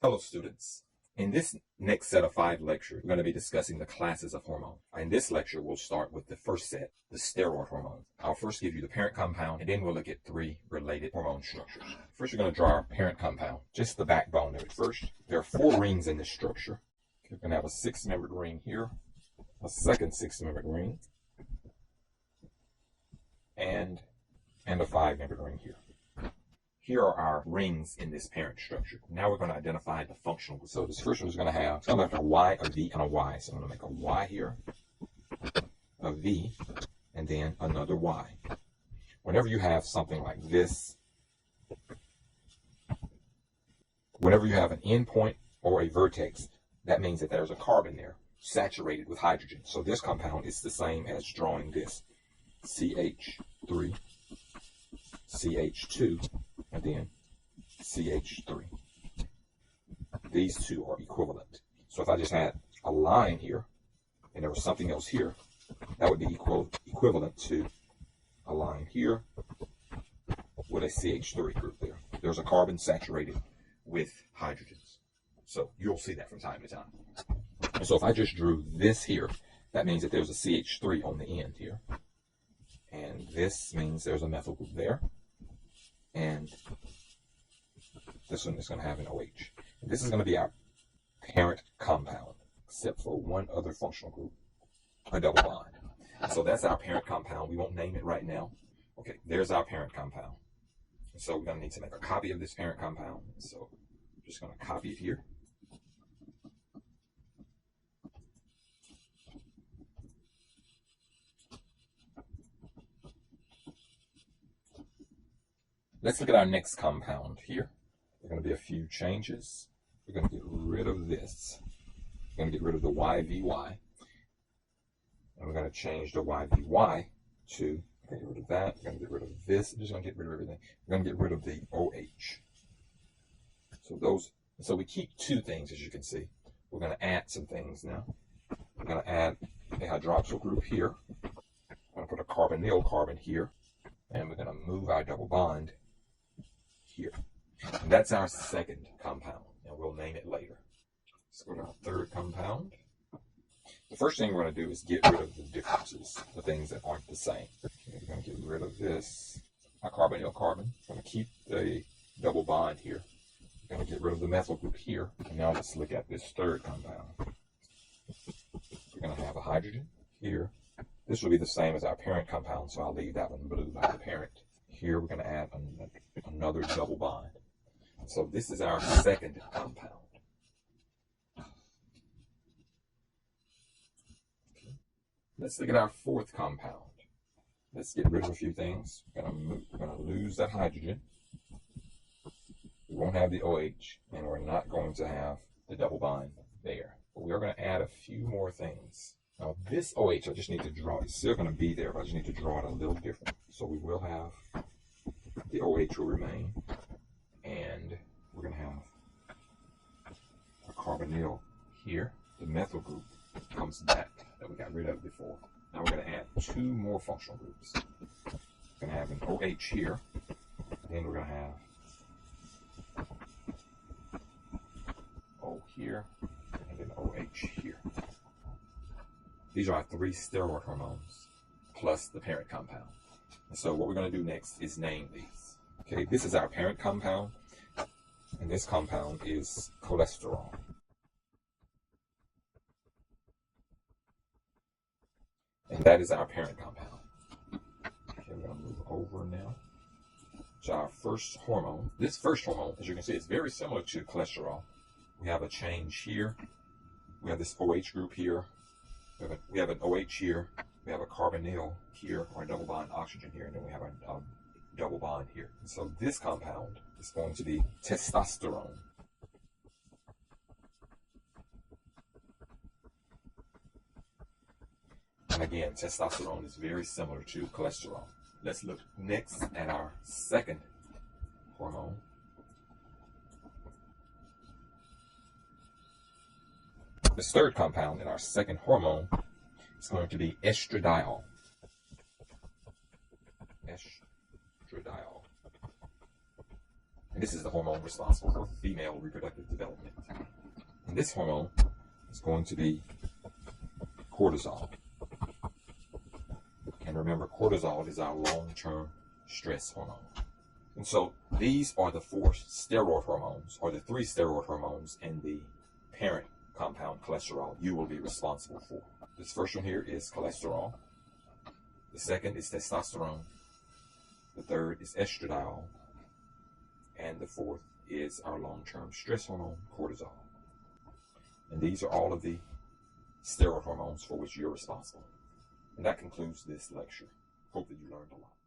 Hello students. In this next set of 5 lectures, we're going to be discussing the classes of hormones. In this lecture, we'll start with the first set, the steroid hormones. I'll first give you the parent compound, and then we'll look at 3 related hormone structures. First, we're going to draw our parent compound, just the backbone of it first. There are 4 rings in this structure. We're going to have a 6-membered ring here, a second 6-membered ring, and a 5-membered ring here. Here are our rings in this parent structure. Now we're going to identify the functional group. So this first one is going to have a Y, a V, and a Y. So I'm going to make a Y here, a V, and then another Y. Whenever you have something like this, whenever you have an endpoint or a vertex, that means that there's a carbon there saturated with hydrogen. So this compound is the same as drawing this CH3, CH2, and then CH3. These two are equivalent. So if I just had a line here and there was something else here, that would be equivalent to a line here with a CH3 group there. There's a carbon saturated with hydrogens. So you'll see that from time to time. So if I just drew this here, that means that there's a CH3 on the end here. And this means there's a methyl group there. And this one is going to have an OH. And this is going to be our parent compound, except for one other functional group, a double bond. So that's our parent compound. We won't name it right now. Okay, there's our parent compound. And so we're going to need to make a copy of this parent compound. So I'm just going to copy it here. Let's look at our next compound here. There are going to be a few changes. We're going to get rid of this. We're going to get rid of the YVY. And we're going to change the YVY to, get rid of that. We're going to get rid of this. I'm just going to get rid of everything. We're going to get rid of the OH. So we keep 2 things, as you can see. We're going to add some things now. We're going to add a hydroxyl group here. I'm going to put a carbonyl carbon here. And we're going to move our double bond here. And that's our second compound, and we'll name it later. Let's go to our third compound. The first thing we're going to do is get rid of the differences, the things that aren't the same. Okay, we're going to get rid of this, our carbonyl carbon. We're going to keep the double bond here. We're going to get rid of the methyl group here. And now let's look at this third compound. We're going to have a hydrogen here. This will be the same as our parent compound, so I'll leave that one blue like the parent. Here we're going to add another double bond. So this is our second compound. Okay. Let's look at our fourth compound. Let's get rid of a few things. We're going to lose that hydrogen. We won't have the OH, and we're not going to have the double bond there. But we are going to add a few more things. Now this OH, I just need to draw it. It's still going to be there, but I just need to draw it a little different. So we will have, the OH will remain, and we're going to have a carbonyl here. The methyl group comes back that we got rid of before. Now we're going to add 2 more functional groups. We're going to have an OH here, and then we're going to have O here, and then OH here. These are our 3 steroid hormones, plus the parent compound. And so what we're going to do next is name these. Okay, this is our parent compound, and this compound is cholesterol. And that is our parent compound. Okay, we're going to move over now to our first hormone. This first hormone, as you can see, is very similar to cholesterol. We have a change here. We have this OH group here. We have an OH here, we have a carbonyl here, or a double bond oxygen here, and then we have a double bond here. And so this compound is going to be testosterone. And again, testosterone is very similar to cholesterol. Let's look next at our second hormone. The third compound in our second hormone is going to be estradiol. Estradiol. And this is the hormone responsible for female reproductive development. And this hormone is going to be cortisol. And remember, cortisol is our long-term stress hormone. And so these are the four steroid hormones, or the three steroid hormones in the parent compound cholesterol you will be responsible for. This first one here is cholesterol. The second is testosterone. The third is estradiol. And the fourth is our long-term stress hormone, cortisol. And these are all of the steroid hormones for which you're responsible. And that concludes this lecture. Hope that you learned a lot.